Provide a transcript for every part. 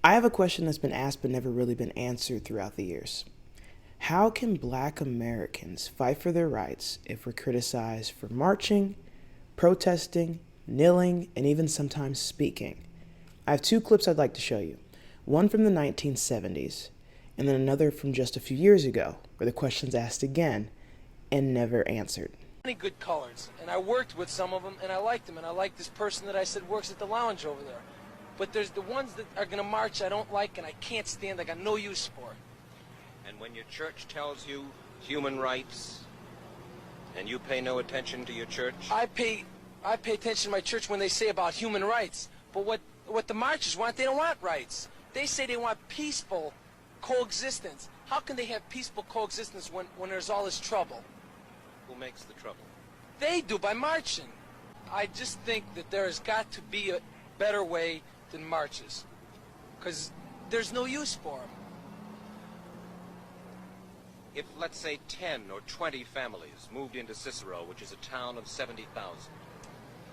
I have a question that's been asked but never really been answered throughout the years. How can Black Americans fight for their rights if we're criticized for marching, protesting, kneeling, and even sometimes speaking? I have two clips I'd like to show you. One from the 1970s, and then another from just a few years ago, where the question's asked again and never answered. Many good colors, and I worked with some of them, and I liked them, and I like this person that I said works at the lounge over there. But there's the ones that are going to march I don't like, and I can't stand. I got no use for. And when your church tells you human rights, and you pay no attention to your church? I pay attention to my church when they say about human rights. But what the marchers want, they don't want rights. They say they want peaceful coexistence. How can they have peaceful coexistence when there's all this trouble? Who makes the trouble? They do, by marching. I just think that there has got to be a better way than marches, because there's no use for them. If, let's say, 10 or 20 families moved into Cicero, which is a town of 70,000,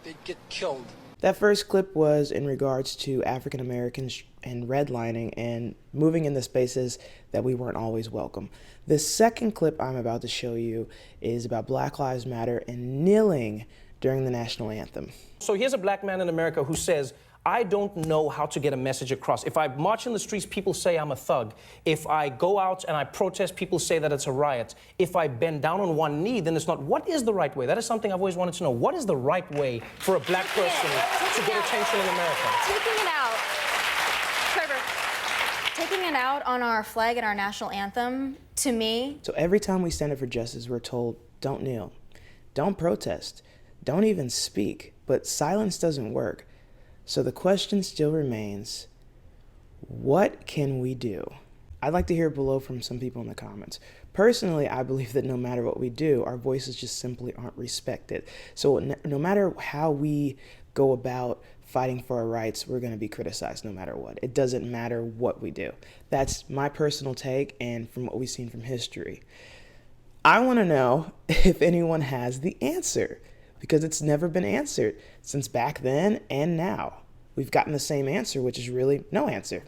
They'd get killed. That first clip was in regards to African Americans and redlining and moving into spaces that we weren't always welcome. The second clip I'm about to show you is about Black Lives Matter and kneeling during the national anthem. So here's a black man in America who says, I don't know how to get a message across. If I march in the streets, people say I'm a thug. If I go out and I protest, people say that it's a riot. If I bend down on one knee, then it's not. What is the right way? That is something I've always wanted to know. What is the right way for a black person to get attention in America? Taking it out, Trevor, taking it out on our flag and our national anthem, to me. So every time we stand up for justice, we're told, don't kneel, don't protest, don't even speak. But silence doesn't work. So the question still remains, what can we do? I'd like to hear below from some people in the comments. Personally, I believe that no matter what we do, our voices just simply aren't respected. So no matter how we go about fighting for our rights, we're going to be criticized no matter what. It doesn't matter what we do. That's my personal take and from what we've seen from history. I want to know if anyone has the answer, because it's never been answered since back then and now. We've gotten the same answer, which is really no answer.